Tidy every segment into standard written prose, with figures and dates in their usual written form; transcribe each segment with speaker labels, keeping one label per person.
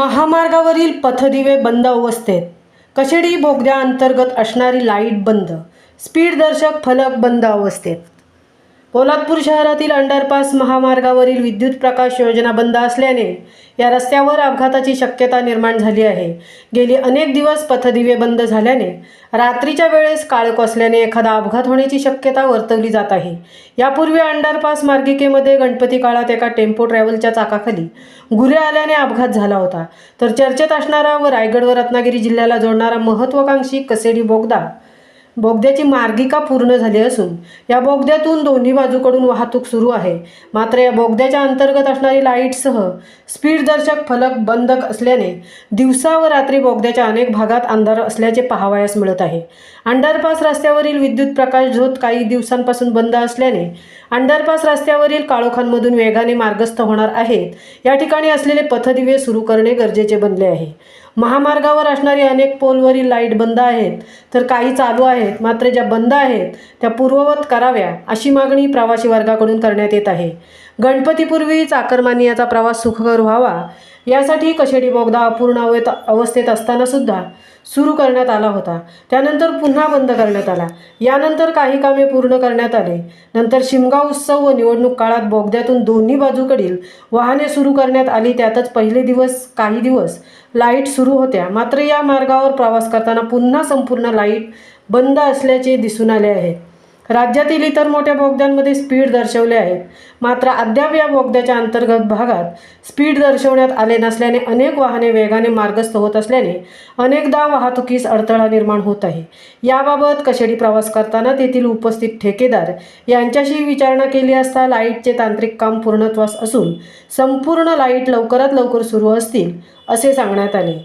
Speaker 1: महामार्गावरील पथदिवे बंद अवस्थेत, कशेडी बोगद्याअंतर्गत असणारी लाईट बंद, स्पीडदर्शक फलक बंद अवस्थेत. पोलादपूर शहरातील अंडरपास महामार्गावरील विद्युत प्रकाश योजना बंद असल्याने या रस्त्यावर अपघाताची शक्यता निर्माण झाली आहे. गेली अनेक दिवस पथदिवे बंद झाल्याने रात्रीच्या वेळेस काळोख असल्याने एखादा अपघात होण्याची शक्यता वर्तवली जात आहे. यापूर्वी अंडरपास मार्गिकेमध्ये गणपती काळात एका टेम्पो ट्रॅव्हलच्या चाकाखाली गुरे आल्याने अपघात झाला होता. तर चर्चेत असणारा व रायगड व रत्नागिरी जिल्ह्याला जोडणारा महत्त्वाकांक्षी कशेडी बोगद्याची मार्गिका पूर्ण झाली असून या बोगद्यातून दोन्ही बाजूकडून वाहतूक सुरू आहे. मात्र या बोगद्याच्या अंतर्गत असणारी लाईटसह स्पीडदर्शक फलक बंद असल्याने दिवसा व रात्री बोगद्याच्या अनेक भागात अंधार असल्याचे पाहावयास मिळत आहे. अंडरपास रस्त्यावरील विद्युत प्रकाश झोत काही दिवसांपासून बंद असल्याने अंडरपास रस्त्यावरील काळोखांमधून वेगाने मार्गस्थ होणार आहेत. या ठिकाणी असलेले पथदिवे सुरू करणे गरजेचे बनले आहे. महामार्गावर असणारी अनेक पोलवरील लाईट बंद आहेत तर काही चालू आहेत. मात्र ज्या बंद आहेत त्या पूर्ववत कराव्या अशी मागणी प्रवासी वर्गाकडून करण्यात येत आहे. गणपतीपूर्वी चाकरमानी प्रवास सुखकर व्हावा यासाठी कशेडी बोगदा अपूर्ण अवस्थेत असताना सुद्धा सुरू करण्यात आला होता. त्यानंतर पुन्हा बंद करण्यात आला. यानंतर काही कामे पूर्ण करण्यात आले. नंतर शिमगा उत्सव व निवडणूक काळात बोगद्यातून दोन्ही बाजूकडील वाहने सुरू करण्यात आली. त्यातच पहिले काही दिवस लाईट सुरू होत्या. मात्र या मार्गावर प्रवास करताना पुन्हा संपूर्ण लाईट बंद असल्याचे दिसून आले आहे. राज्यातील इतर मोठ्या बोगद्यांमध्ये स्पीड दर्शवले आहेत. मात्र अद्याप या बोगद्याच्या अंतर्गत भागात स्पीड दर्शवण्यात आले नसल्याने अनेक वाहने वेगाने मार्गस्थ होत असल्याने अनेकदा वाहतुकीस अडथळा निर्माण होत आहे. याबाबत कशेडी प्रवास करताना तेथील उपस्थित ठेकेदार यांच्याशी विचारणा केली असता लाईटचे तांत्रिक काम पूर्णत्वास असून संपूर्ण लाईट लवकरात लवकर सुरू असतील असे सांगण्यात आले.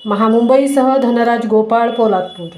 Speaker 1: महामुंबईसह धनराज गोपाळ, पोलादपूर.